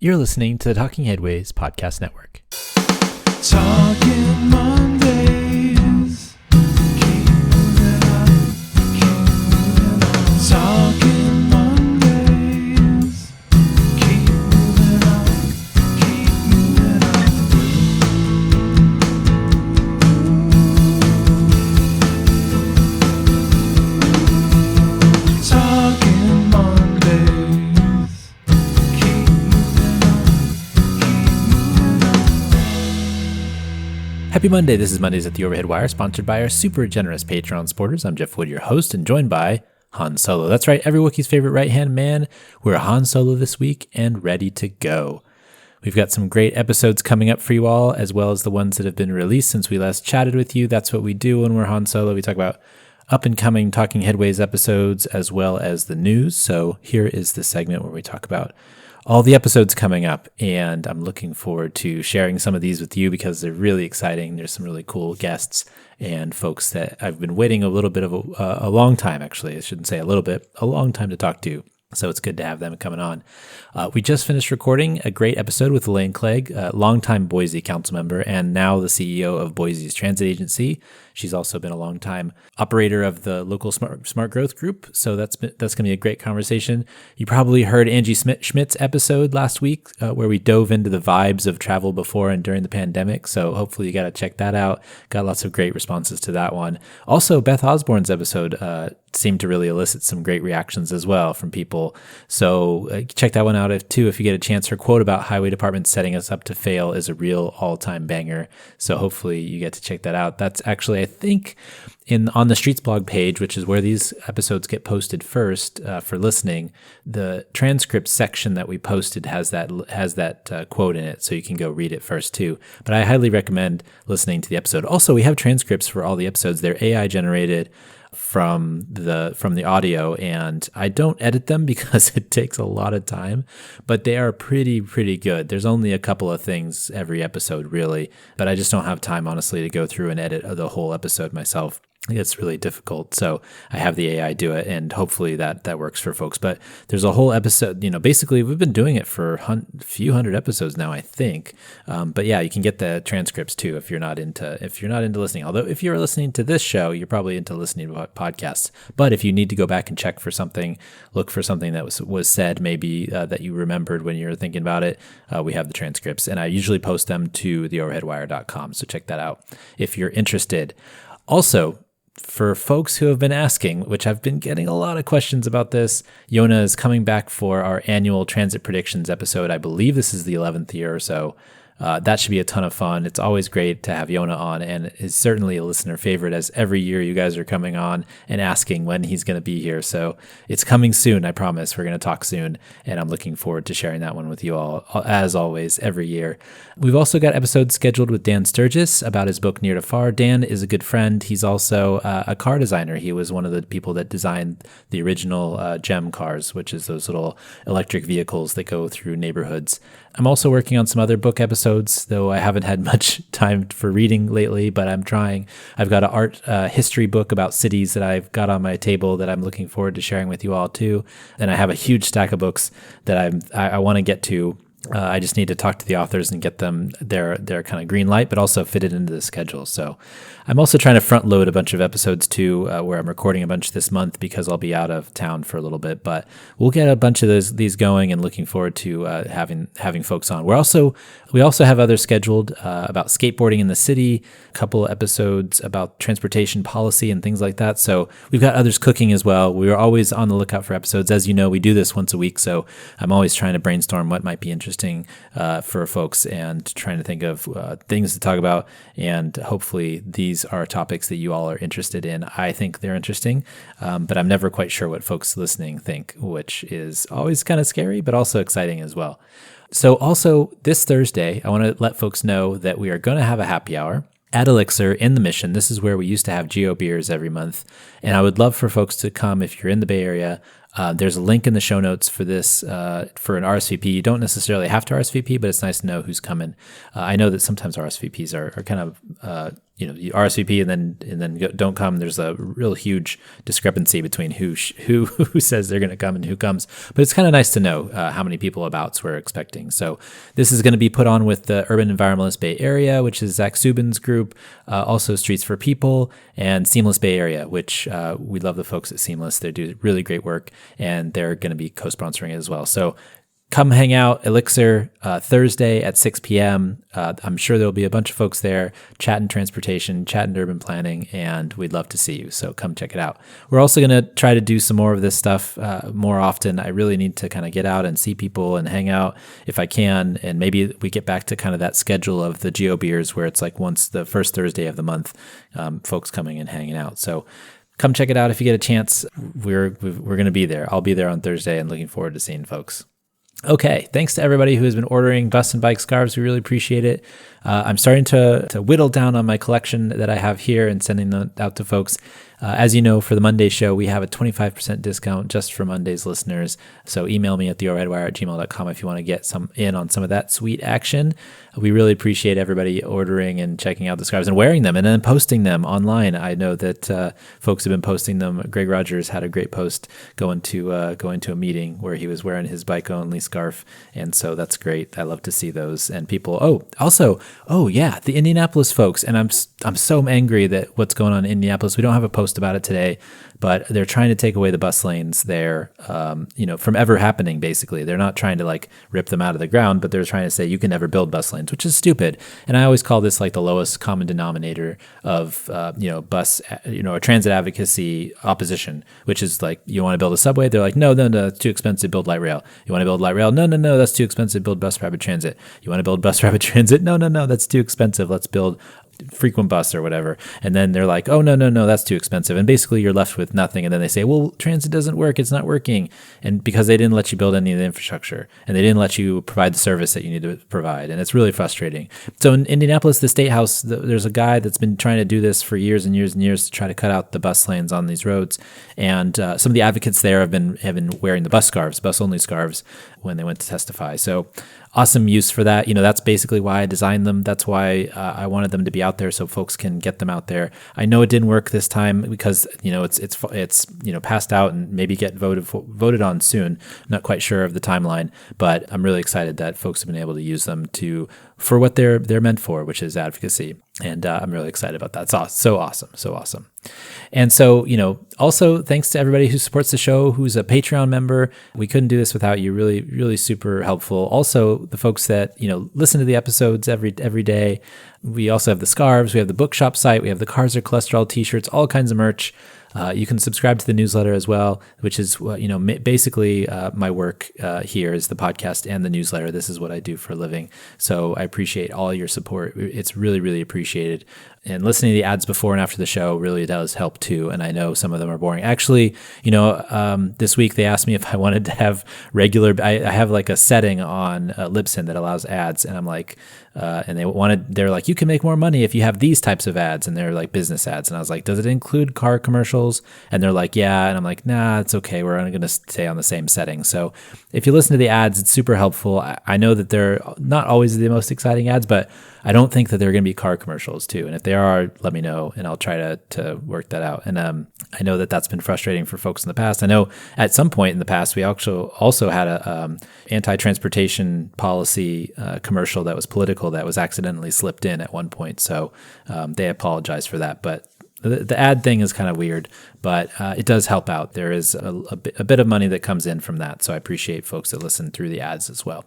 You're listening to the Talking Headways Podcast Network. Talking Mondays. Keep moving on. Keep moving on. Talking Mondays. Keep moving on. Keep moving on. Talking Mondays. Keep moving on. Happy Monday. This is Mondays at the Overhead Wire, sponsored by our super generous Patreon supporters. I'm Jeff Wood, your host, and joined by Han Solo. That's right, every Wookiee's favorite right-hand man. We're Han Solo this week and ready to go. We've got some great episodes coming up for you all, as well as the ones that have been released since we last chatted with you. That's what we do when we're Han Solo. We talk about up-and-coming Talking Headways episodes, as well as the news. So here is the segment where we talk about all the episodes coming up, and I'm looking forward to sharing some of these with you because they're really exciting. There's some really cool guests and folks that I've been waiting a little bit of a long time, actually. I shouldn't say a little bit, a long time to talk to. So it's good to have them coming on. We just finished recording a great episode with Elaine Clegg, a longtime Boise council member and now the CEO of Boise's transit agency. She's also been a longtime operator of the local smart growth group. So that's going to be a great conversation. You probably heard Angie Schmidt's episode last week where we dove into the vibes of travel before and during the pandemic. So hopefully you got to check that out. Got lots of great responses to that one. Also, Beth Osborne's episode seemed to really elicit some great reactions as well from people. So check that one out too if you get a chance. Her quote about highway departments setting us up to fail is a real all-time banger. So hopefully you get to check that out. That's actually, I think, on the Streets blog page, which is where these episodes get posted first for listening. The transcript section that we posted has that quote in it, so you can go read it first too. But I highly recommend listening to the episode. Also, we have transcripts for all the episodes. They're AI generated from the audio, and I don't edit them because it takes a lot of time, but they are pretty good. There's only a couple of things every episode really, but I just don't have time honestly to go through and edit the whole episode myself. It's really difficult. So I have the AI do it, and hopefully that works for folks. But there's a whole episode, basically we've been doing it for a few hundred episodes now, I think. But yeah, you can get the transcripts too if you're not into listening. Although if you're listening to this show, you're probably into listening to podcasts. But if you need to go back and check for something, look for something that was said, maybe that you remembered when you were thinking about it, we have the transcripts, and I usually post them to theoverheadwire.com. So check that out if you're interested. Also, for folks who have been asking, which I've been getting a lot of questions about this, Yona is coming back for our annual transit predictions episode. I believe this is the 11th year or so. That should be a ton of fun. It's always great to have Yona on, and is certainly a listener favorite, as every year you guys are coming on and asking when he's going to be here. So it's coming soon, I promise. We're going to talk soon, and I'm looking forward to sharing that one with you all, as always, every year. We've also got episodes scheduled with Dan Sturgis about his book Near to Far. Dan is a good friend. He's also a car designer. He was one of the people that designed the original GEM cars, which is those little electric vehicles that go through neighborhoods. I'm also working on some other book episodes, though I haven't had much time for reading lately, but I'm trying. I've got an art history book about cities that I've got on my table that I'm looking forward to sharing with you all too. And I have a huge stack of books that I want to get to. I just need to talk to the authors and get them their kind of green light, but also fit it into the schedule. So I'm also trying to front load a bunch of episodes too, where I'm recording a bunch this month because I'll be out of town for a little bit. But we'll get a bunch of these going, and looking forward to having folks on. We also have others scheduled about skateboarding in the city, a couple episodes about transportation policy and things like that. So we've got others cooking as well. We're always on the lookout for episodes. As you know, we do this once a week, so I'm always trying to brainstorm what might be interesting for folks and trying to think of things to talk about. And hopefully these are topics that you all are interested in. I think they're interesting, but I'm never quite sure what folks listening think, which is always kind of scary, but also exciting as well. So also this Thursday, I want to let folks know that we are going to have a happy hour at Elixir in the Mission. This is where we used to have Geo beers every month. And I would love for folks to come if you're in the Bay Area. There's a link in the show notes for this, for an RSVP. You don't necessarily have to RSVP, but it's nice to know who's coming. I know that sometimes RSVPs are kind of, you RSVP and then don't come. There's a real huge discrepancy between who says they're going to come and who comes. But it's kind of nice to know how many people abouts we're expecting. So this is going to be put on with the Urban Environmentalist Bay Area, which is Zach Subin's group, also Streets for People, and Seamless Bay Area, which we love the folks at Seamless. They do really great work, and they're going to be co-sponsoring it as well. So come hang out, Elixir, Thursday at 6 p.m. I'm sure there'll be a bunch of folks there chatting transportation, chatting urban planning, and we'd love to see you. So come check it out. We're also going to try to do some more of this stuff more often. I really need to kind of get out and see people and hang out if I can. And maybe we get back to kind of that schedule of the Geo Beers where it's like once the first Thursday of the month, folks coming and hanging out. So come check it out if you get a chance. We're going to be there. I'll be there on Thursday and looking forward to seeing folks. Okay, thanks to everybody who has been ordering Bus and Bike scarves. We really appreciate it. I'm starting to whittle down on my collection that I have here and sending them out to folks. As you know, for the Monday show, we have a 25% discount just for Monday's listeners. So email me at theoverheadwire@gmail.com if you want to get some in on some of that sweet action. We really appreciate everybody ordering and checking out the scarves and wearing them and then posting them online. I know that folks have been posting them. Greg Rogers had a great post going to a meeting where he was wearing his bike-only scarf, and so that's great. I love to see those. And people, the Indianapolis folks, and I'm so angry that what's going on in Indianapolis. We don't have a post about it today, but they're trying to take away the bus lanes there, from ever happening. Basically, they're not trying to like rip them out of the ground, but they're trying to say you can never build bus lanes, which is stupid. And I always call this like the lowest common denominator of bus, transit advocacy opposition, which is like you want to build a subway, they're like no, it's too expensive. Build light rail. You want to build light rail? No, that's too expensive. Build bus rapid transit. You want to build bus rapid transit? No, that's too expensive. Let's build frequent bus or whatever. And then they're like, oh, no, that's too expensive. And basically you're left with nothing. And then they say, well, transit doesn't work. It's not working. And because they didn't let you build any of the infrastructure and they didn't let you provide the service that you need to provide. And it's really frustrating. So in Indianapolis, the State House, there's a guy that's been trying to do this for years and years and years to try to cut out the bus lanes on these roads. And some of the advocates there have been wearing the bus only scarves when they went to testify. So awesome use for that. That's basically why I designed them. That's why I wanted them to be out there so folks can get them out there. I know it didn't work this time because it's passed out and maybe get voted on soon. I'm not quite sure of the timeline, but I'm really excited that folks have been able to use them for what they're meant for, which is advocacy. And I'm really excited about that. It's so awesome. And so, also thanks to everybody who supports the show, who's a Patreon member. We couldn't do this without you. Really, really super helpful. Also, the folks that, listen to the episodes every day. We also have the scarves. We have the bookshop site. We have the Cars Are Cholesterol t-shirts, all kinds of merch. You can subscribe to the newsletter as well, which is, basically my work here is the podcast and the newsletter. This is what I do for a living. So I appreciate all your support. It's really, really appreciated. And listening to the ads before and after the show really does help too. And I know some of them are boring. Actually, this week they asked me if I wanted to have regular, I have like a setting on Libsyn that allows ads. And I'm like, they're like, you can make more money if you have these types of ads. And they're like business ads. And I was like, does it include car commercials? And they're like, yeah. And I'm like, nah, it's okay. We're only going to stay on the same setting. So if you listen to the ads, it's super helpful. I know that they're not always the most exciting ads, but I don't think that they're going to be car commercials too. And if they are, let me know and I'll try to work that out. And I know that that's been frustrating for folks in the past. I know at some point in the past, we also had a anti-transportation policy commercial that was political that was accidentally slipped in at one point. So they apologize for that. But the ad thing is kind of weird, but it does help out. There is a bit of money that comes in from that. So I appreciate folks that listen through the ads as well.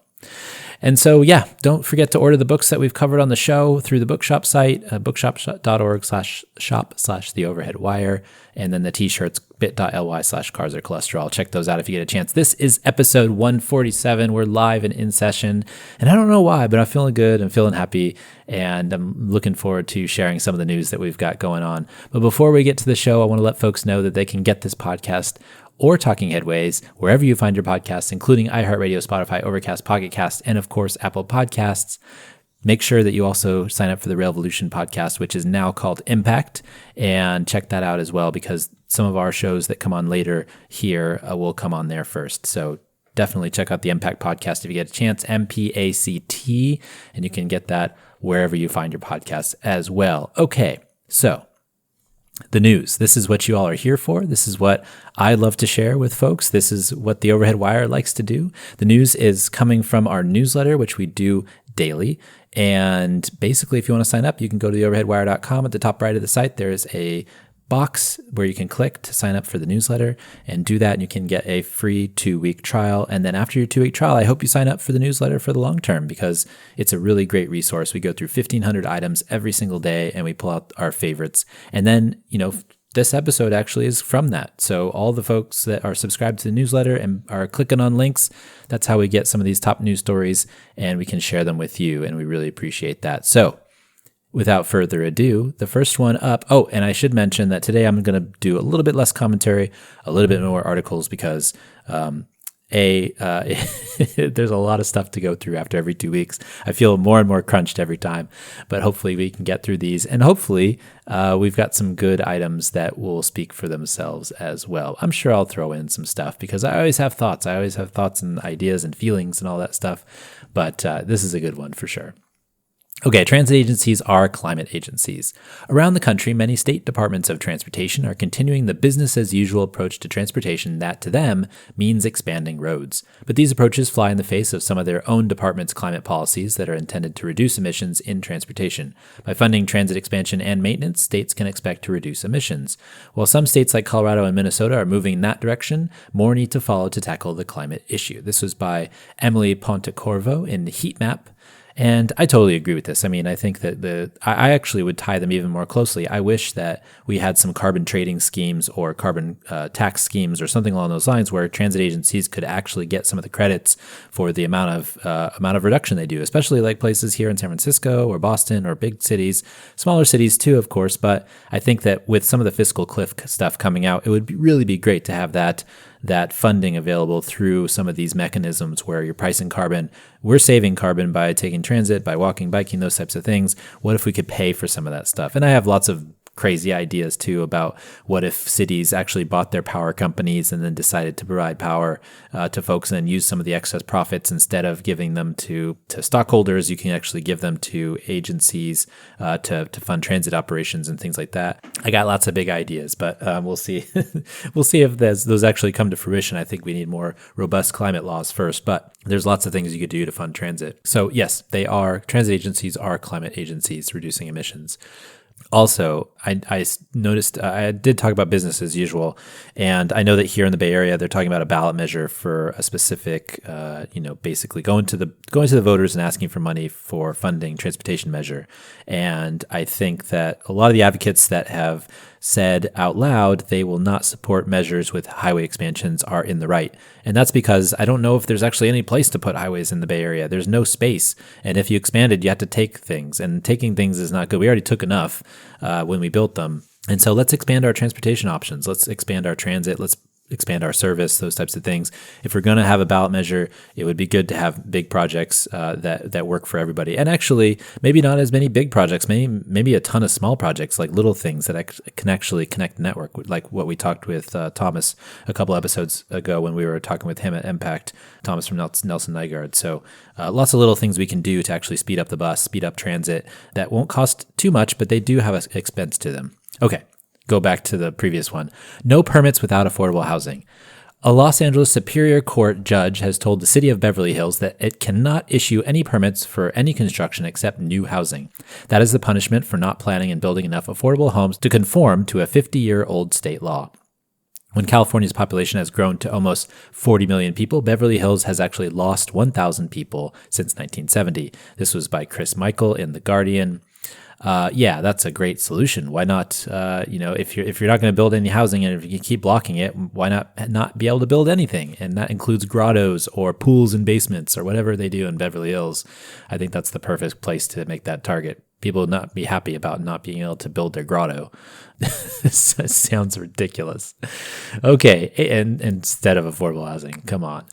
And so, don't forget to order the books that we've covered on the show through the bookshop site, bookshop.org/shop/the overhead wire, and then the t-shirts, bit.ly/carsarecholesterol. Check those out if you get a chance. This is episode 147. We're live and in session, and I don't know why, but I'm feeling good. I'm feeling happy, and I'm looking forward to sharing some of the news that we've got going on. But before we get to the show, I want to let folks know that they can get this podcast or Talking Headways, wherever you find your podcasts, including iHeartRadio, Spotify, Overcast, Pocket Cast, and of course, Apple Podcasts. Make sure that you also sign up for the Railvolution podcast, which is now called Impact, and check that out as well, because some of our shows that come on later here will come on there first. So definitely check out the Impact podcast if you get a chance, MPACT, and you can get that wherever you find your podcasts as well. Okay, so the news. This is what you all are here for. This is what I love to share with folks. This is what the Overhead Wire likes to do. The news is coming from our newsletter, which we do daily. And basically, if you want to sign up, you can go to theoverheadwire.com. At the top right of the site, there is a box where you can click to sign up for the newsletter and do that. And you can get a free 2-week trial. And then after your 2-week trial, I hope you sign up for the newsletter for the long term, because it's a really great resource. We go through 1,500 items every single day and we pull out our favorites. And then, this episode actually is from that. So all the folks that are subscribed to the newsletter and are clicking on links, that's how we get some of these top news stories and we can share them with you. And we really appreciate that. So without further ado, the first one up. Oh, and I should mention that today I'm going to do a little bit less commentary, a little bit more articles, because there's a lot of stuff to go through after every 2 weeks. I feel more and more crunched every time, but hopefully we can get through these. And hopefully we've got some good items that will speak for themselves as well. I'm sure I'll throw in some stuff because I always have thoughts. I always have thoughts and ideas and feelings and all that stuff. But this is a good one for sure. Okay, transit agencies are climate agencies. Around the country, many state departments of transportation are continuing the business-as-usual approach to transportation that, to them, means expanding roads. But these approaches fly in the face of some of their own departments' climate policies that are intended to reduce emissions in transportation. By funding transit expansion and maintenance, states can expect to reduce emissions. While some states like Colorado and Minnesota are moving in that direction, more need to follow to tackle the climate issue. This was by Emily Pontecorvo in Heat Map. And I totally agree with this. I mean, I think that I actually would tie them even more closely. I wish that we had some carbon trading schemes or carbon tax schemes or something along those lines where transit agencies could actually get some of the credits for the amount of reduction they do, especially like places here in San Francisco or Boston or big cities, smaller cities too, of course. But I think that with some of the fiscal cliff stuff coming out, it would really be great to have that funding available through some of these mechanisms where you're pricing carbon. We're saving carbon by taking transit, by walking, biking, those types of things. What if we could pay for some of that stuff? And I have lots of crazy ideas too about what if cities actually bought their power companies and then decided to provide power to folks and then use some of the excess profits instead of giving them to stockholders. You can actually give them to agencies to fund transit operations and things like that. I got lots of big ideas, but we'll see. We'll see if those actually come to fruition. I think we need more robust climate laws first, but there's lots of things you could do to fund transit. So yes, transit agencies are climate agencies reducing emissions. Also, I noticed I did talk about business as usual, and I know that here in the Bay Area they're talking about a ballot measure for a specific, basically going to the voters and asking for money for funding transportation measure. And I think that a lot of the advocates that have said out loud they will not support measures with highway expansions are in the right. And that's because I don't know if there's actually any place to put highways in the Bay Area. There's no space. And if you expanded, you have to take things. And taking things is not good. We already took enough when we built them. And so let's expand our transportation options. Let's expand our transit. Let's expand our service, those types of things. If we're going to have a ballot measure, it would be good to have big projects that work for everybody. And actually, maybe not as many big projects, maybe a ton of small projects, like little things that can actually connect the network, like what we talked with Thomas a couple episodes ago when we were talking with him at Impact, Thomas from Nelson Nygaard. So lots of little things we can do to actually speed up the bus, speed up transit that won't cost too much, but they do have an expense to them. Okay. Go back to the previous one. No permits without affordable housing. A Los Angeles Superior Court judge has told the city of Beverly Hills that it cannot issue any permits for any construction except new housing. That is the punishment for not planning and building enough affordable homes to conform to a 50-year-old state law. When California's population has grown to almost 40 million people, Beverly Hills has actually lost 1,000 people since 1970. This was by Chris Michael in The Guardian. Yeah, that's a great solution. Why not, if you're not going to build any housing and if you keep blocking it, why not be able to build anything? And that includes grottos or pools and basements or whatever they do in Beverly Hills. I think that's the perfect place to make that target. People would not be happy about not being able to build their grotto. This sounds ridiculous. Okay, and instead of affordable housing, come on.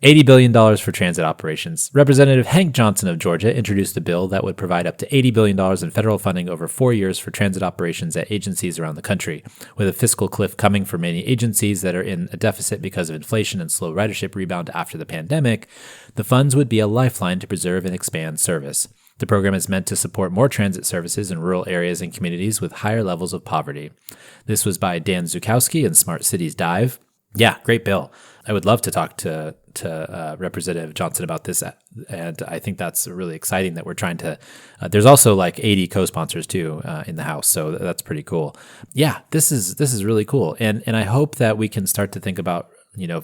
$80 billion for transit operations. Representative Hank Johnson of Georgia introduced a bill that would provide up to $80 billion in federal funding over 4 years for transit operations at agencies around the country. With a fiscal cliff coming for many agencies that are in a deficit because of inflation and slow ridership rebound after the pandemic, the funds would be a lifeline to preserve and expand service. The program is meant to support more transit services in rural areas and communities with higher levels of poverty. This was by Dan Zukowski in Smart Cities Dive. Yeah, great bill. I would love to talk to Representative Johnson about this, and I think that's really exciting that we're trying to. There's also like 80 co-sponsors too in the House, so that's pretty cool. Yeah, this is really cool, and I hope that we can start to think about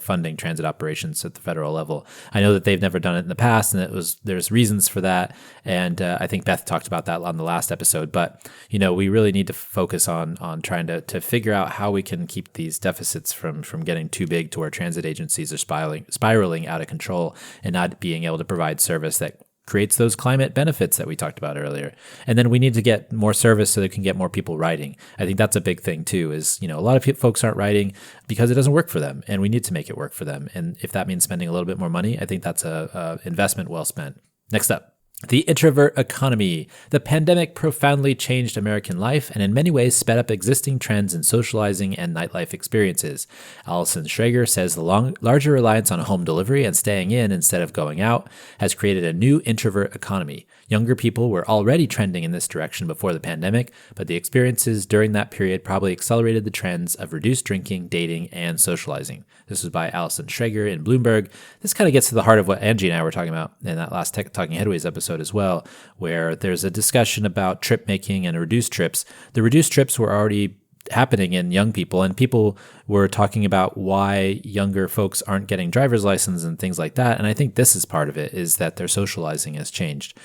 funding transit operations at the federal level. I know that they've never done it in the past, and there's reasons for that. And I think Beth talked about that on the last episode. But we really need to focus on trying to figure out how we can keep these deficits from getting too big to where transit agencies are spiraling out of control and not being able to provide service that creates those climate benefits that we talked about earlier. And then we need to get more service so they can get more people riding. I think that's a big thing too, is, a lot of folks aren't riding because it doesn't work for them, and we need to make it work for them. And if that means spending a little bit more money, I think that's a investment well spent. Next up. The Introvert Economy. The pandemic profoundly changed American life and in many ways sped up existing trends in socializing and nightlife experiences. Allison Schrager says the larger reliance on home delivery and staying in instead of going out has created a new introvert economy. Younger people were already trending in this direction before the pandemic, but the experiences during that period probably accelerated the trends of reduced drinking, dating, and socializing. This was by Allison Schrager in Bloomberg. This kind of gets to the heart of what Angie and I were talking about in that last Talking Headways episode as well, where there's a discussion about trip making and reduced trips. The reduced trips were already happening in young people, and people were talking about why younger folks aren't getting driver's license and things like that. And I think this is part of it, is that their socializing has changed.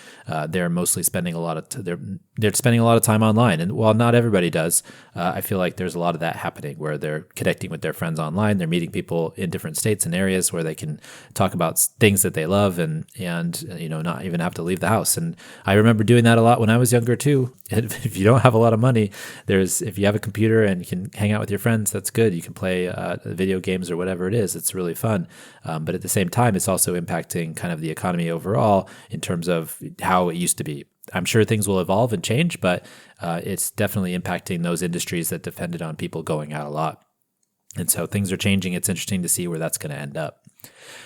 They're mostly spending a lot of they're spending a lot of time online, and while not everybody does, I feel like there's a lot of that happening where they're connecting with their friends online. They're meeting people in different states and areas where they can talk about things that they love and not even have to leave the house. And I remember doing that a lot when I was younger too. If you don't have a lot of money, if you have a computer and you can hang out with your friends, that's good. You can play video games or whatever it is. It's really fun. But at the same time, it's also impacting kind of the economy overall in terms of how it used to be. I'm sure things will evolve and change, but it's definitely impacting those industries that depended on people going out a lot. And so things are changing. It's interesting to see where that's going to end up.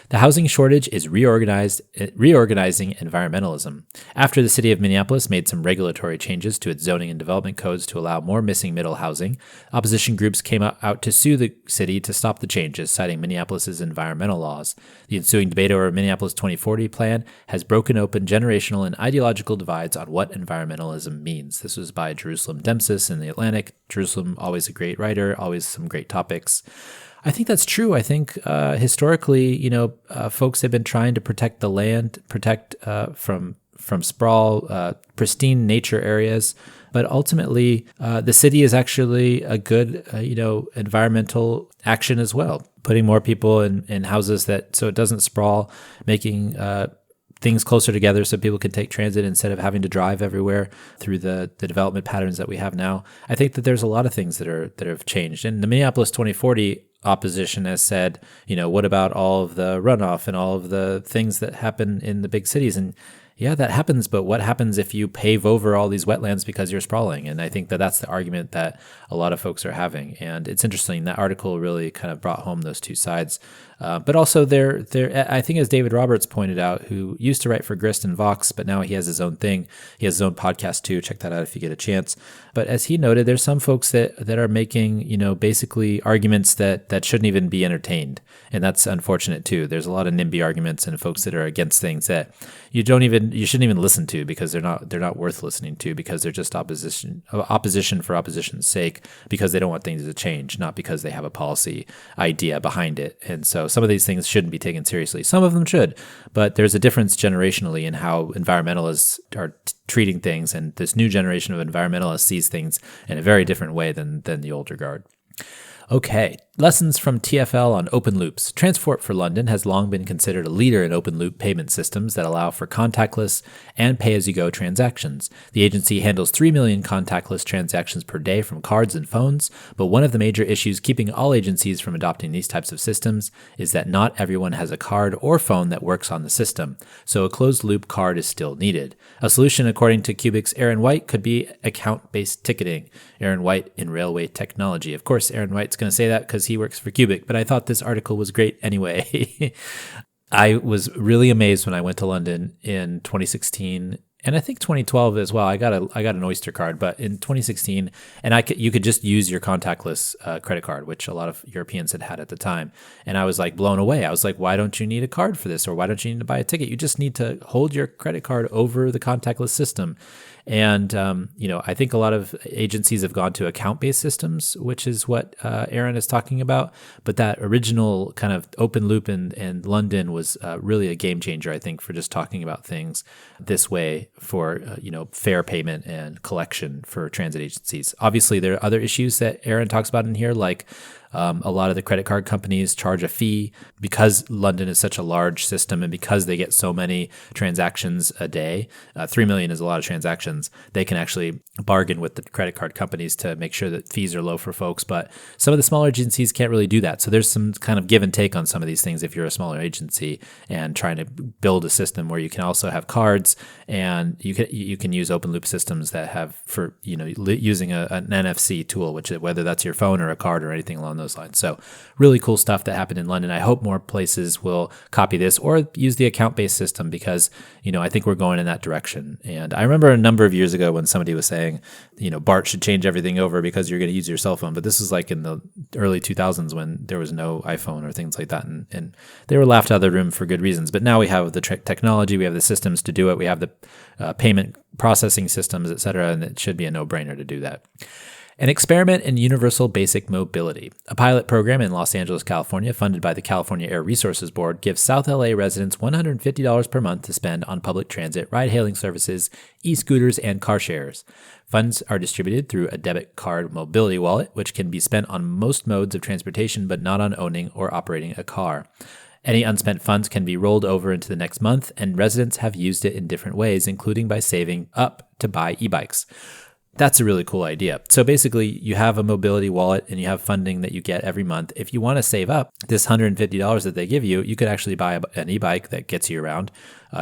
The housing shortage is reorganizing environmentalism. After the city of Minneapolis made some regulatory changes to its zoning and development codes to allow more missing middle housing, opposition groups came out to sue the city to stop the changes, citing Minneapolis's environmental laws. The ensuing debate over Minneapolis 2040 plan has broken open generational and ideological divides on what environmentalism means. This was by Jerusalem Demsis in The Atlantic. Jerusalem, always a great writer, always some great topics. I think that's true. I think historically, folks have been trying to protect the land, protect from sprawl, pristine nature areas. But ultimately, the city is actually a good, environmental action as well. Putting more people in houses so it doesn't sprawl, making things closer together so people can take transit instead of having to drive everywhere through the development patterns that we have now. I think that there's a lot of things that have changed. And the Minneapolis 2040 opposition has said, what about all of the runoff and all of the things that happen in the big cities? And yeah, that happens, but what happens if you pave over all these wetlands because you're sprawling? And I think that that's the argument that a lot of folks are having. And it's interesting, that article really kind of brought home those two sides. But also I think, as David Roberts pointed out, who used to write for Grist and Vox, but now he has his own thing. He has his own podcast too. Check that out if you get a chance. But as he noted, there's some folks that are making, basically arguments that shouldn't even be entertained. And that's unfortunate too. There's a lot of NIMBY arguments and folks that are against things that you shouldn't even listen to, because they're not worth listening to, because they're just opposition for opposition's sake, because they don't want things to change, not because they have a policy idea behind it. And so some of these things shouldn't be taken seriously. Some of them should, but there's a difference generationally in how environmentalists are treating things, and this new generation of environmentalists sees things in a very different way than the older guard. Okay, lessons from TfL on open loops. Transport for London has long been considered a leader in open loop payment systems that allow for contactless and pay-as-you-go transactions. The agency handles 3 million contactless transactions per day from cards and phones, but one of the major issues keeping all agencies from adopting these types of systems is that not everyone has a card or phone that works on the system, so a closed-loop card is still needed. A solution, according to Cubic's Aaron White, could be account-based ticketing. Aaron White in Railway Technology. Of course, Aaron White's going to say that because he works for Cubic, but I thought this article was great anyway. I was really amazed when I went to London in 2016 and I think 2012 as well. I got an Oyster card, but in 2016, and you could just use your contactless credit card, which a lot of Europeans had at the time. And I was like blown away. I was like, why don't you need a card for this, or why don't you need to buy a ticket? You just need to hold your credit card over the contactless system. And I think a lot of agencies have gone to account-based systems, which is what Aaron is talking about. But that original kind of open loop in London was really a game changer, I think, for just talking about things this way for fair payment and collection for transit agencies. Obviously, there are other issues that Aaron talks about in here, like a lot of the credit card companies charge a fee because London is such a large system and because they get so many transactions a day. 3 million is a lot of transactions. They can actually bargain with the credit card companies to make sure that fees are low for folks. But some of the smaller agencies can't really do that. So there's some kind of give and take on some of these things if you're a smaller agency and trying to build a system where you can also have cards and you can use open loop systems that have for using an NFC tool, which whether that's your phone or a card or anything along those lines. So really cool stuff that happened in London. I hope more places will copy this or use the account-based system because, I think we're going in that direction. And I remember a number of years ago when somebody was saying, BART should change everything over because you're going to use your cell phone. But this was like in the early 2000s when there was no iPhone or things like that. And they were laughed out of the room for good reasons. But now we have the technology, we have the systems to do it. We have the payment processing systems, et cetera, and it should be a no-brainer to do that. An experiment in universal basic mobility. A pilot program in Los Angeles, California, funded by the California Air Resources Board, gives South LA residents $150 per month to spend on public transit, ride-hailing services, e-scooters, and car shares. Funds are distributed through a debit card mobility wallet, which can be spent on most modes of transportation, but not on owning or operating a car. Any unspent funds can be rolled over into the next month, and residents have used it in different ways, including by saving up to buy e-bikes. That's a really cool idea. So basically, you have a mobility wallet and you have funding that you get every month. If you want to save up this $150 that they give you, you could actually buy an e-bike that gets you around.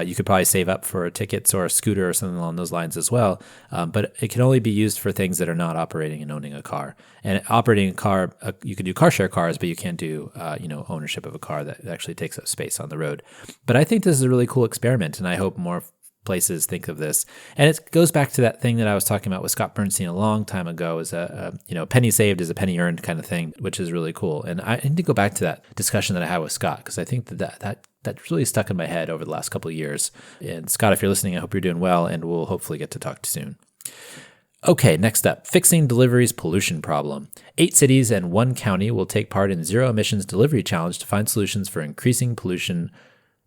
You could probably save up for tickets or a scooter or something along those lines as well. But it can only be used for things that are not operating and owning a car. And operating a car, you could do car share cars, but you can't do ownership of a car that actually takes up space on the road. But I think this is a really cool experiment, and I hope more places think of this. And it goes back to that thing that I was talking about with Scott Bernstein a long time ago, is a penny saved is a penny earned kind of thing, which is really cool. And I need to go back to that discussion that I had with Scott, because I think that really stuck in my head over the last couple of years. And Scott, if you're listening, I hope you're doing well, and we'll hopefully get to talk to you soon. Okay, next up, fixing deliveries pollution problem. 8 cities and 1 county will take part in zero emissions delivery challenge to find solutions for increasing pollution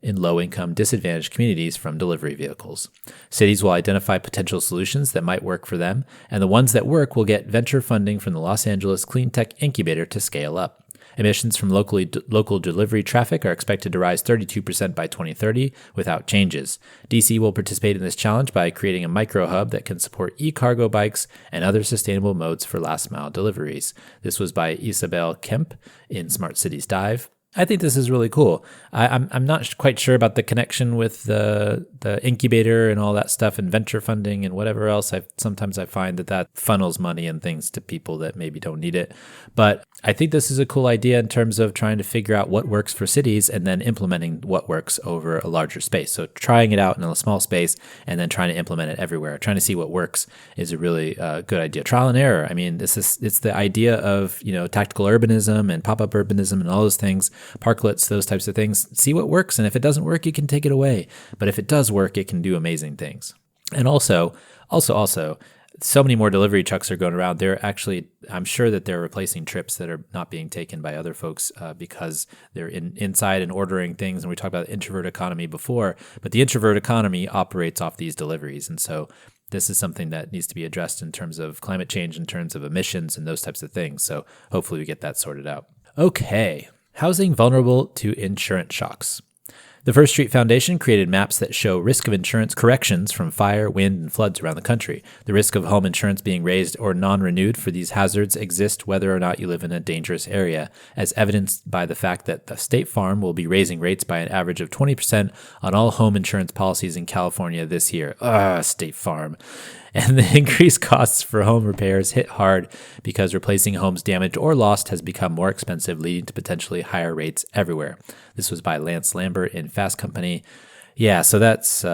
in low-income, disadvantaged communities from delivery vehicles. Cities will identify potential solutions that might work for them, and the ones that work will get venture funding from the Los Angeles Clean Tech Incubator to scale up. Emissions from local delivery traffic are expected to rise 32% by 2030 without changes. DC will participate in this challenge by creating a micro-hub that can support e-cargo bikes and other sustainable modes for last-mile deliveries. This was by Isabel Kemp in Smart Cities Dive. I think this is really cool. I'm not quite sure about the connection with the incubator and all that stuff and venture funding and whatever else. Sometimes I find that funnels money and things to people that maybe don't need it. But I think this is a cool idea in terms of trying to figure out what works for cities and then implementing what works over a larger space. So trying it out in a small space and then trying to implement it everywhere. Trying to see what works is a really good idea. Trial and error. I mean, it's the idea of tactical urbanism and pop-up urbanism and all those things. Parklets, those types of things. See what works, and if it doesn't work, you can take it away. But if it does work, it can do amazing things. And also, so many more delivery trucks are going around. They're actually, I'm sure that they're replacing trips that are not being taken by other folks because they're inside and ordering things. And we talked about the introvert economy before, but the introvert economy operates off these deliveries. And so this is something that needs to be addressed in terms of climate change, in terms of emissions and those types of things. So hopefully we get that sorted out. Okay. Housing vulnerable to insurance shocks. The First Street Foundation created maps that show risk of insurance corrections from fire, wind, and floods around the country. The risk of home insurance being raised or non-renewed for these hazards exists whether or not you live in a dangerous area, as evidenced by the fact that the State Farm will be raising rates by an average of 20% on all home insurance policies in California this year. State Farm. And the increased costs for home repairs hit hard because replacing homes damaged or lost has become more expensive, leading to potentially higher rates everywhere. This was by Lance Lambert in Fast Company. Yeah, so that's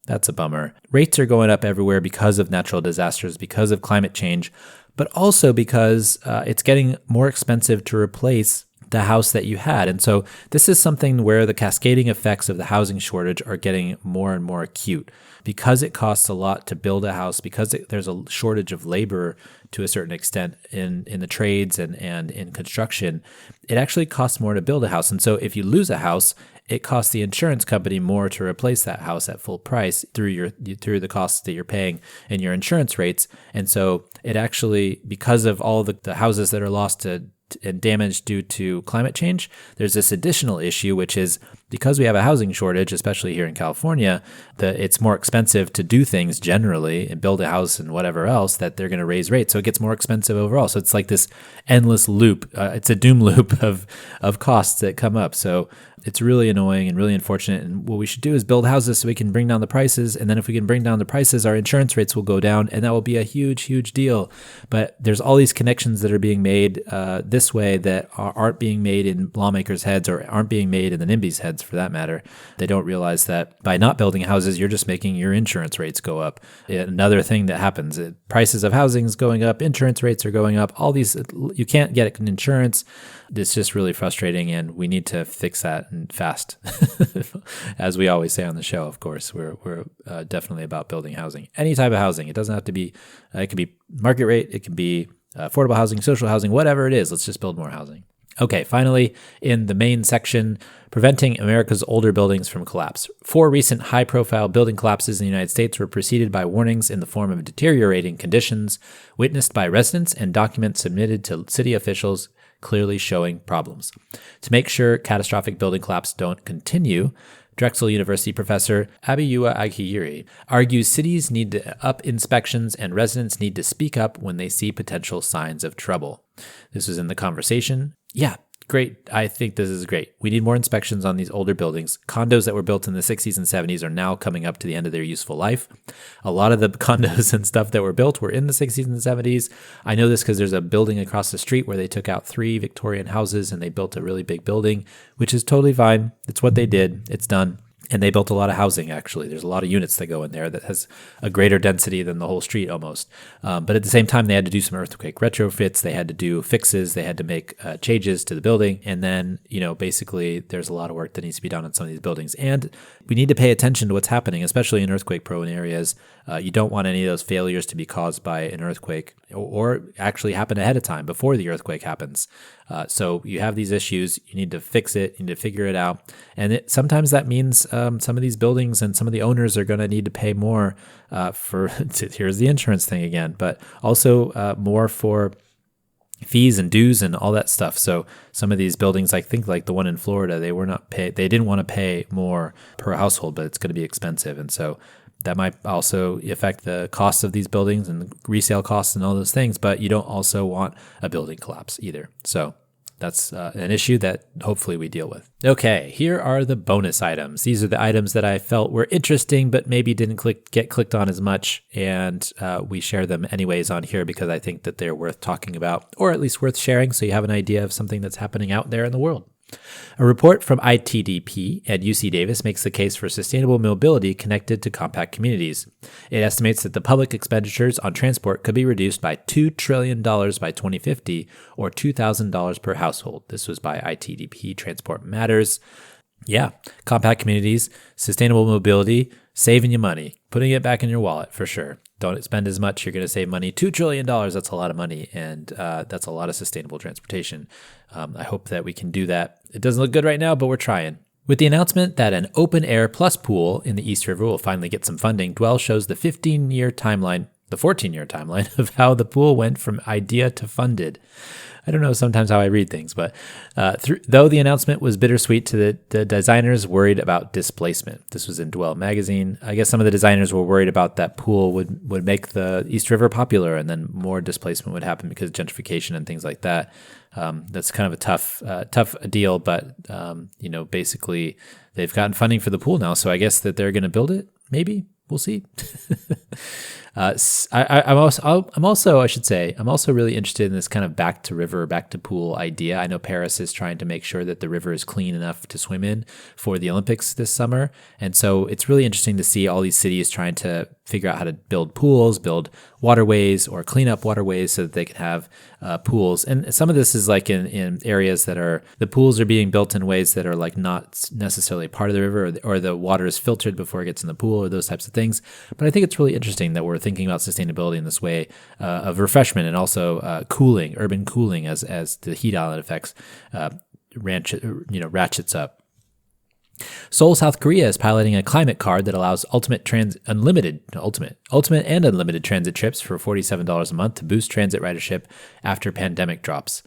That's a bummer. Rates are going up everywhere because of natural disasters, because of climate change, but also because it's getting more expensive to replace the house that you had. And so this is something where the cascading effects of the housing shortage are getting more and more acute. Because it costs a lot to build a house, because there's a shortage of labor to a certain extent in the trades and in construction, it actually costs more to build a house. And so if you lose a house, it costs the insurance company more to replace that house at full price through the costs that you're paying in your insurance rates. And so it actually, because of all the houses that are lost and damage due to climate change, there's this additional issue, which is because we have a housing shortage, especially here in California, it's more expensive to do things generally and build a house and whatever else, that they're going to raise rates. So it gets more expensive overall. So it's like this endless loop. It's a doom loop of costs that come up. So it's really annoying and really unfortunate. And what we should do is build houses so we can bring down the prices. And then if we can bring down the prices, our insurance rates will go down, and that will be a huge, huge deal. But there's all these connections that are being made this way that aren't being made in lawmakers' heads, or aren't being made in the NIMBYs' heads for that matter. They don't realize that by not building houses, you're just making your insurance rates go up. Another thing that happens, prices of housing is going up, insurance rates are going up, all these, you can't get insurance. It's just really frustrating, and we need to fix that and fast. As we always say on the show, of course, we're definitely about building housing. Any type of housing. It doesn't have to be, it can be market rate, it can be affordable housing, social housing, whatever it is. Let's just build more housing. Okay, finally, in the main section, preventing America's older buildings from collapse. 4 recent high-profile building collapses in the United States were preceded by warnings in the form of deteriorating conditions witnessed by residents and documents submitted to city officials clearly showing problems. To make sure catastrophic building collapse don't continue, Drexel University professor Abiyua Aghiyiri argues cities need to up inspections and residents need to speak up when they see potential signs of trouble. This was in the conversation. Yeah, great. I think this is great. We need more inspections on these older buildings. Condos that were built in the 60s and 70s are now coming up to the end of their useful life. A lot of the condos and stuff that were built were in the 60s and 70s. I know this because there's a building across the street where they took out 3 Victorian houses and they built a really big building, which is totally fine. It's what they did. It's done. And they built a lot of housing, actually. There's a lot of units that go in there that has a greater density than the whole street almost. But at the same time, they had to do some earthquake retrofits. They had to do fixes. They had to make changes to the building. And then, basically, there's a lot of work that needs to be done on some of these buildings. And we need to pay attention to what's happening, especially in earthquake-prone areas. You don't want any of those failures to be caused by an earthquake or actually happen ahead of time before the earthquake happens. So you have these issues, you need to fix it, you need to figure it out. And sometimes that means some of these buildings and some of the owners are going to need to pay more here's the insurance thing again, but also more for fees and dues and all that stuff. So some of these buildings, I think like the one in Florida, they didn't want to pay more per household, but it's going to be expensive. And so that might also affect the costs of these buildings and the resale costs and all those things, but you don't also want a building collapse either. So that's an issue that hopefully we deal with. Okay, here are the bonus items. These are the items that I felt were interesting, but maybe didn't get clicked on as much. And we share them anyways on here because I think that they're worth talking about, or at least worth sharing so you have an idea of something that's happening out there in the world. A report from ITDP and UC Davis makes the case for sustainable mobility connected to compact communities. It estimates that the public expenditures on transport could be reduced by $2 trillion by 2050, or $2,000 per household. This was by ITDP Transport Matters. Yeah, compact communities, sustainable mobility, saving you money, putting it back in your wallet for sure. Don't spend as much, you're going to save money. $2 trillion, that's a lot of money, and that's a lot of sustainable transportation. I hope that we can do that. It doesn't look good right now, but we're trying. With the announcement that an open air plus pool in the East River will finally get some funding, Dwell shows the 14-year timeline of how the pool went from idea to funded. I don't know sometimes how I read things, but though the announcement was bittersweet to the designers worried about displacement. This was in Dwell magazine. I guess some of the designers were worried about that pool would make the East River popular and then more displacement would happen because of gentrification and things like that. That's kind of a tough deal, but basically they've gotten funding for the pool now, so I guess that they're going to build it, maybe. We'll see. I should say, I'm also really interested in this kind of back to river, back to pool idea. I know Paris is trying to make sure that the river is clean enough to swim in for the Olympics this summer. And so it's really interesting to see all these cities trying to figure out how to build pools, build waterways, or clean up waterways so that they can have pools. And some of this is like in areas that are, the pools are being built in ways that are like not necessarily part of the river, or the water is filtered before it gets in the pool, or those types of things. But I think it's really interesting that we're thinking about sustainability in this way of refreshment and also cooling, urban cooling as the heat island effects ratchets up. Seoul, South Korea is piloting a climate card that allows ultimate and unlimited transit trips for $47 a month to boost transit ridership after pandemic drops.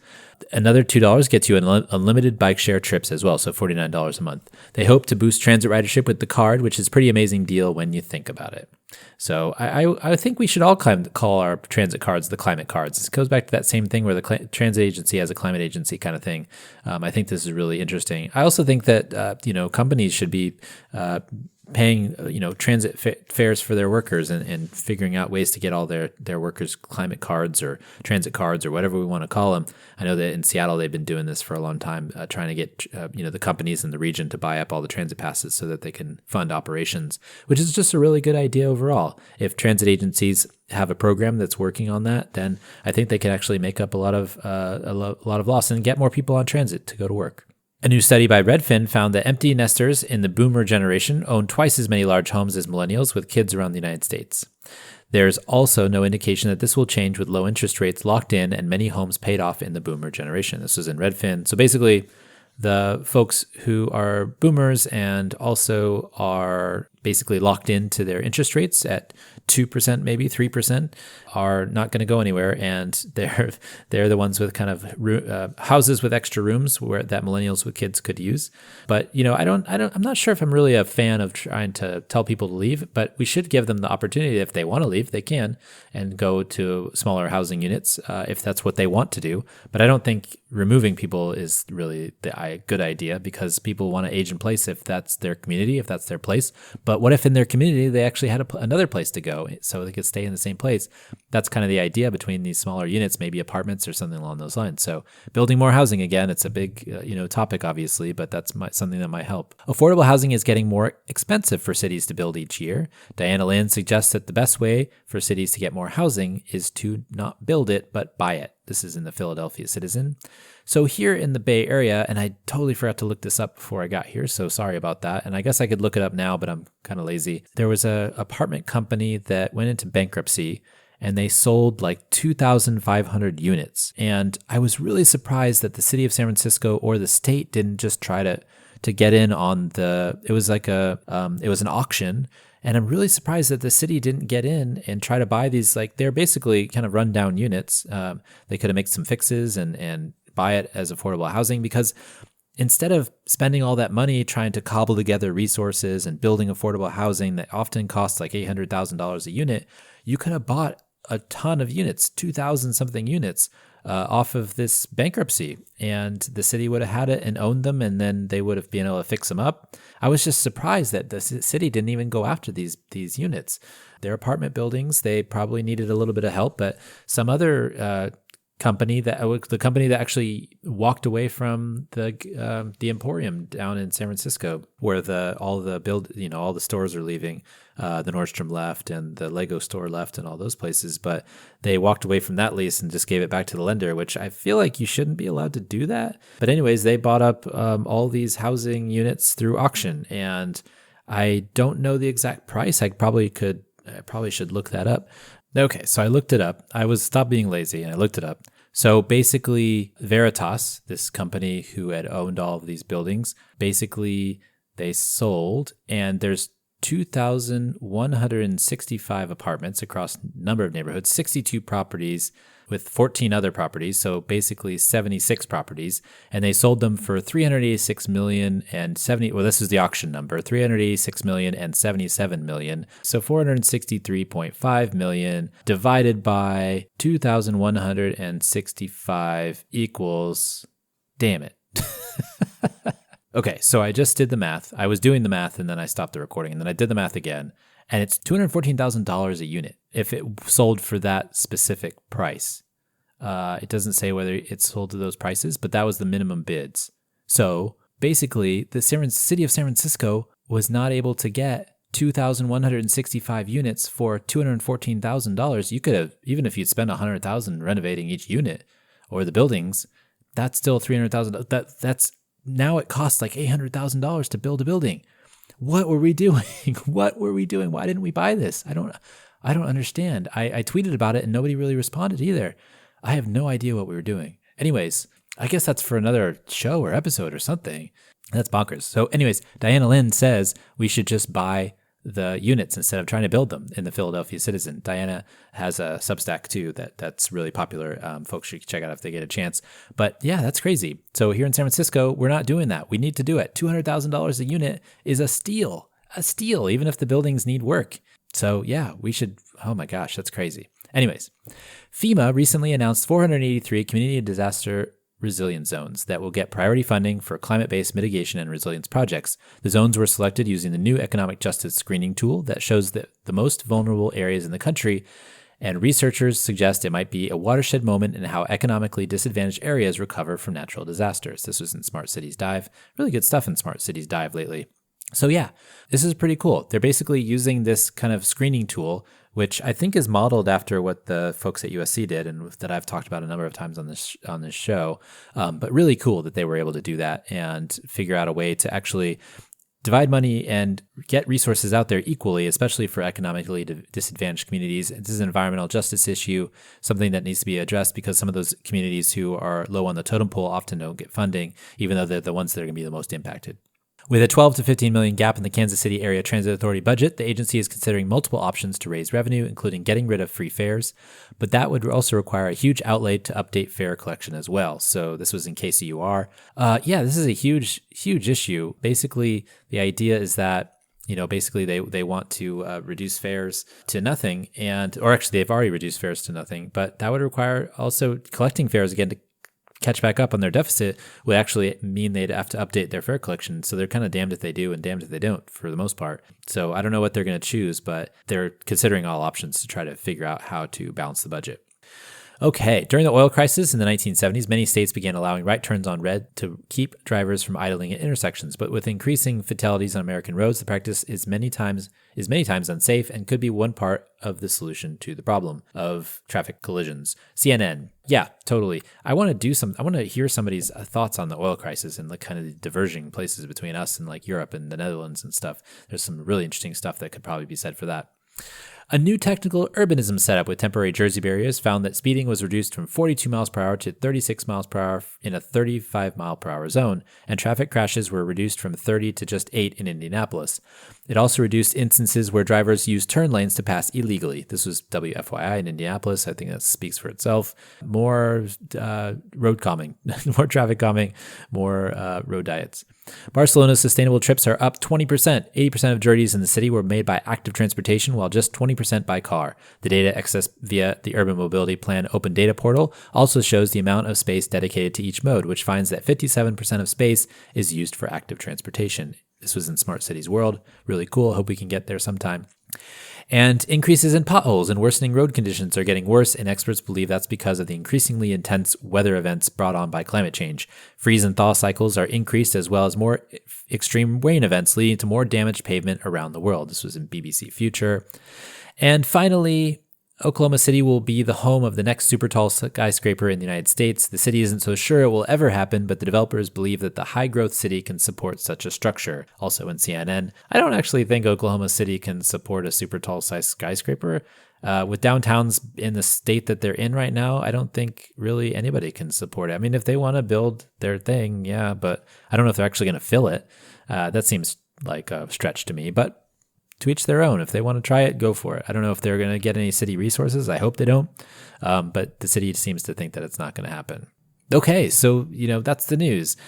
Another $2 gets you unlimited bike share trips as well, so $49 a month. They hope to boost transit ridership with the card, which is a pretty amazing deal when you think about it. So I think we should all call our transit cards the climate cards. This goes back to that same thing where the transit agency has a climate agency kind of thing. I think this is really interesting. I also think that companies should be paying transit fares for their workers and figuring out ways to get all their workers climate cards or transit cards or whatever we want to call them. I know that in Seattle they've been doing this for a long time, trying to get the companies in the region to buy up all the transit passes so that they can fund operations, which is just a really good idea overall. If transit agencies have a program that's working on that, then I think they can actually make up a lot of loss and get more people on transit to go to work. A new study by Redfin found that empty nesters in the boomer generation own twice as many large homes as millennials with kids around the United States. There's also no indication that this will change with low interest rates locked in and many homes paid off in the boomer generation. This was in Redfin. So basically, the folks who are boomers and also are basically locked into their interest rates at 2%, maybe 3%, are not going to go anywhere, and they're the ones with kind of houses with extra rooms that millennials with kids could use. But I'm not sure if I'm really a fan of trying to tell people to leave, but we should give them the opportunity. If they want to leave, they can, and go to smaller housing units if that's what they want to do. But I don't think removing people is really the good idea, because people want to age in place if that's their community, if that's their place. But what if in their community they actually had another place to go so they could stay in the same place? That's kind of the idea between these smaller units, maybe apartments or something along those lines. So building more housing, again, it's a big topic, obviously, but that's something that might help. Affordable housing is getting more expensive for cities to build each year. Diana Lynn suggests that the best way for cities to get more housing is to not build it, but buy it. This is in the Philadelphia Citizen. So here in the Bay Area, and I totally forgot to look this up before I got here, so sorry about that. And I guess I could look it up now, but I'm kind of lazy. There was an apartment company that went into bankruptcy, and they sold like 2,500 units. And I was really surprised that the city of San Francisco or the state didn't just try to get in on it was like it was an auction. And I'm really surprised that the city didn't get in and try to buy these, like, they're basically kind of rundown units. They could have made some fixes and buy it as affordable housing, because instead of spending all that money trying to cobble together resources and building affordable housing that often costs like $800,000 a unit, you could have bought a ton of units, 2,000 something units off of this bankruptcy, and the city would have had it and owned them, and then they would have been able to fix them up. I was just surprised that the city didn't even go after these units. Their apartment buildings, they probably needed a little bit of help, but some other the company that actually walked away from the Emporium down in San Francisco, where all the stores are leaving, the Nordstrom left and the Lego store left and all those places, but they walked away from that lease and just gave it back to the lender, which I feel like you shouldn't be allowed to do that. But anyways, they bought up all these housing units through auction, and I don't know the exact price. I probably should look that up. Okay, so I looked it up. Stopped being lazy and I looked it up. So basically, Veritas, this company who had owned all of these buildings, basically they sold, and there's 2,165 apartments across a number of neighborhoods, 62 properties with 14 other properties, so basically 76 properties, and they sold them for $386 million and this is the auction number, $386 million and $77 million, so $463.5 million divided by 2,165 equals, damn it. Okay, so I just did the math. I was doing the math, and then I stopped the recording, and then I did the math again. and it's $214,000 a unit if it sold for that specific price. It doesn't say whether it's sold to those prices, but that was the minimum bids. So basically, the city of San Francisco was not able to get 2,165 units for $214,000. You could have, even if you'd spent $100,000 renovating each unit or the buildings, that's still $300,000. That's now it costs like $800,000 to build a building. What were we doing? What were we doing? Why didn't we buy this? I don't understand. I tweeted about it and nobody really responded either. I have no idea what we were doing. Anyways, I guess that's for another show or episode or something. That's bonkers. So anyways, Diana Lynn says we should just buy the units instead of trying to build them in the Philadelphia Citizen. Diana has a Substack too that's really popular. Folks should check out if they get a chance. But yeah, that's crazy. So here in San Francisco, we're not doing that. We need to do it. $200,000 a unit is a steal, even if the buildings need work. So yeah, we should. Oh my gosh, that's crazy. Anyways, FEMA recently announced 483 community disaster resilience zones that will get priority funding for climate-based mitigation and resilience projects. The zones were selected using the new economic justice screening tool that shows the most vulnerable areas in the country, and researchers suggest it might be a watershed moment in how economically disadvantaged areas recover from natural disasters. This was in Smart Cities Dive. Really good stuff in Smart Cities Dive lately. So yeah, this is pretty cool. They're basically using this kind of screening tool, which I think is modeled after what the folks at USC did and that I've talked about a number of times on this show. But really cool that they were able to do that and figure out a way to actually divide money and get resources out there equally, especially for economically disadvantaged communities. This is an environmental justice issue, something that needs to be addressed because some of those communities who are low on the totem pole often don't get funding, even though they're the ones that are going to be the most impacted. With a 12 to 15 million gap in the Kansas City Area Transit Authority budget, the agency is considering multiple options to raise revenue, including getting rid of free fares, but that would also require a huge outlay to update fare collection as well. So this was in KCUR. This is a huge issue. Basically, the idea is that basically they want to reduce fares to nothing, or actually they've already reduced fares to nothing, but that would require also collecting fares again to catch back up on their deficit would actually mean they'd have to update their fare collection. So they're kind of damned if they do and damned if they don't for the most part. So I don't know what they're going to choose, but they're considering all options to try to figure out how to balance the budget. Okay, during the oil crisis in the 1970s, many states began allowing right turns on red to keep drivers from idling at intersections. But with increasing fatalities on American roads, the practice is many times unsafe and could be one part of the solution to the problem of traffic collisions. CNN, yeah, totally. I want to hear somebody's thoughts on the oil crisis and kind of the diverging places between us and like Europe and the Netherlands and stuff. There's some really interesting stuff that could probably be said for that. A new technical urbanism setup with temporary Jersey barriers found that speeding was reduced from 42 miles per hour to 36 miles per hour in a 35 mile per hour zone, and traffic crashes were reduced from 30 to just 8 in Indianapolis. It also reduced instances where drivers used turn lanes to pass illegally. This was WFYI in Indianapolis. I think that speaks for itself. More road calming, more traffic calming, more road diets. Barcelona's sustainable trips are up 20%. 80% of journeys in the city were made by active transportation, while just 20% by car. The data accessed via the Urban Mobility Plan Open Data Portal also shows the amount of space dedicated to each mode, which finds that 57% of space is used for active transportation. This was in Smart Cities World. Really cool. Hope we can get there sometime. And increases in potholes and worsening road conditions are getting worse, and experts believe that's because of the increasingly intense weather events brought on by climate change. Freeze and thaw cycles are increased, as well as more extreme rain events, leading to more damaged pavement around the world. This was in BBC Future. And finally, Oklahoma City will be the home of the next super tall skyscraper in the United States. The city isn't so sure it will ever happen, but the developers believe that the high-growth city can support such a structure. Also in CNN, I don't actually think Oklahoma City can support a super tall size skyscraper. With downtowns in the state that they're in right now, I don't think really anybody can support it. I mean, if they want to build their thing, yeah, but I don't know if they're actually going to fill it. That seems like a stretch to me, but to each their own. If they want to try it, go for it. I don't know if they're going to get any city resources. I hope they don't. But the city seems to think that it's not going to happen. Okay, so, that's the news.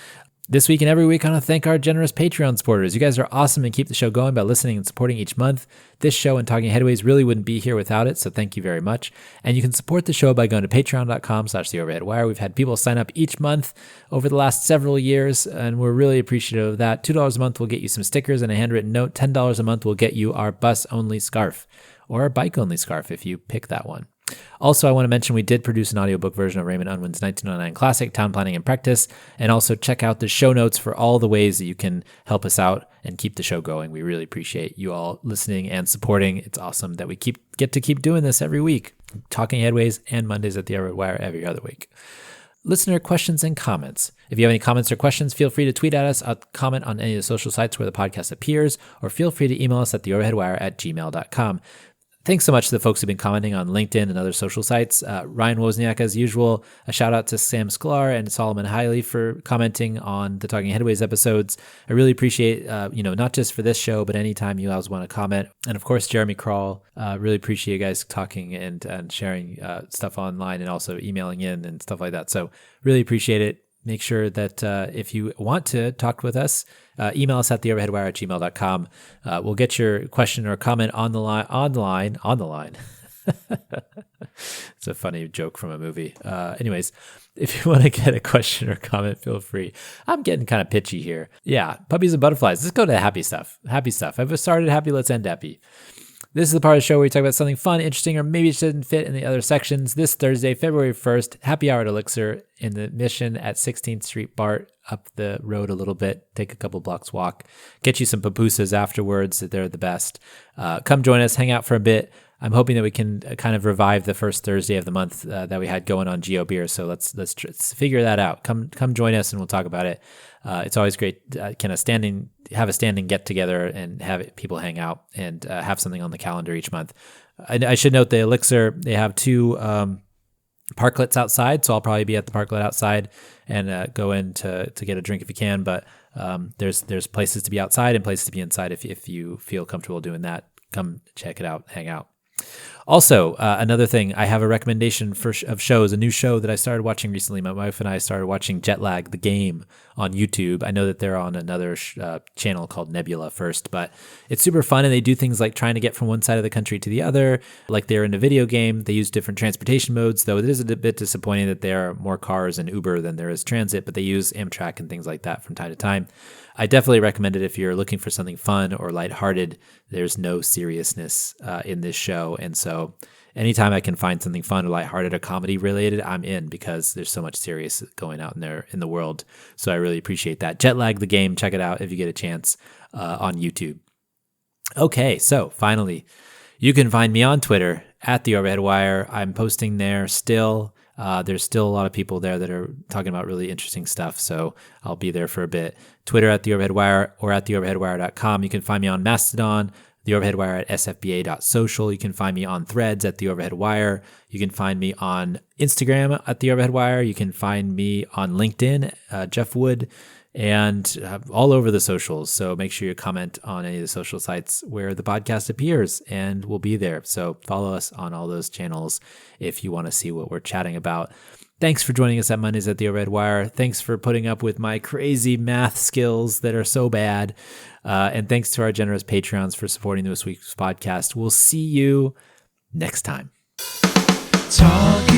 This week and every week, I want to thank our generous Patreon supporters. You guys are awesome and keep the show going by listening and supporting each month. This show and Talking Headways really wouldn't be here without it, so thank you very much. And you can support the show by going to patreon.com/theoverheadwire. We've had people sign up each month over the last several years, and we're really appreciative of that. $2 a month will get you some stickers and a handwritten note. $10 a month will get you our bus-only scarf, or our bike-only scarf if you pick that one. Also, I want to mention we did produce an audiobook version of Raymond Unwin's 1909 classic, Town Planning and Practice, and also check out the show notes for all the ways that you can help us out and keep the show going. We really appreciate you all listening and supporting. It's awesome that we get to keep doing this every week, Talking Headways and Mondays at the Introvert Wire every other week. Listener questions and comments. If you have any comments or questions, feel free to tweet at us, comment on any of the social sites where the podcast appears, or feel free to email us at theoverheadwire@gmail.com. Thanks so much to the folks who've been commenting on LinkedIn and other social sites. Ryan Wozniak, as usual. A shout out to Sam Sklar and Solomon Hiley for commenting on the Talking Headways episodes. I really appreciate, not just for this show, but anytime you guys want to comment. And of course, Jeremy Krall. Really appreciate you guys talking and sharing stuff online and also emailing in and stuff like that. So really appreciate it. Make sure that if you want to talk with us, email us at theoverheadwire@gmail.com. We'll get your question or comment on the line. It's a funny joke from a movie. Anyways, if you want to get a question or comment, feel free. I'm getting kind of pitchy here. Yeah, puppies and butterflies. Let's go to happy stuff. Happy stuff. I've started happy. Let's end happy. This is the part of the show where we talk about something fun, interesting, or maybe it shouldn't fit in the other sections. This Thursday, February 1st, happy hour at Elixir in the Mission at 16th Street BART, up the road a little bit, take a couple blocks walk, get you some pupusas afterwards. They're the best. Come join us, hang out for a bit. I'm hoping that we can kind of revive the first Thursday of the month that we had going on Geo Beer. So let's figure that out. Come join us and we'll talk about it. It's always great, have a standing get together and have people hang out and have something on the calendar each month. I should note the Elixir, they have two parklets outside, so I'll probably be at the parklet outside and go in to get a drink if you can. But there's places to be outside and places to be inside if you feel comfortable doing that. Come check it out, hang out. Also, another thing, I have a recommendation of shows, a new show that I started watching recently. My wife and I started watching Jetlag, the game, on YouTube. I know that they're on another channel called Nebula first, but it's super fun, and they do things like trying to get from one side of the country to the other, like they're in a video game. They use different transportation modes, though it is a bit disappointing that there are more cars and Uber than there is transit, but they use Amtrak and things like that from time to time. I definitely recommend it if you're looking for something fun or lighthearted. There's no seriousness in this show, and so anytime I can find something fun or lighthearted or comedy related, I'm in, because there's so much serious going out in the world. So I really appreciate that. Jetlag the game, check it out if you get a chance on YouTube. Okay, so finally, you can find me on Twitter at the Overhead Wire. I'm posting there still. There's still a lot of people there that are talking about really interesting stuff, so I'll be there for a bit. Twitter at the Overhead Wire or at theoverheadwire.com. You can find me on Mastodon, the Overhead Wire at sfba.social. You can find me on Threads at the Overhead Wire. You can find me on Instagram at the Overhead Wire. You can find me on LinkedIn, Jeff Wood, and all over the socials. So make sure you comment on any of the social sites where the podcast appears, and we'll be there. So follow us on all those channels if you want to see what we're chatting about. Thanks for joining us at Mondays at the Overhead Wire. Thanks for putting up with my crazy math skills that are so bad. And thanks to our generous Patreons for supporting this week's podcast. We'll see you next time. Talk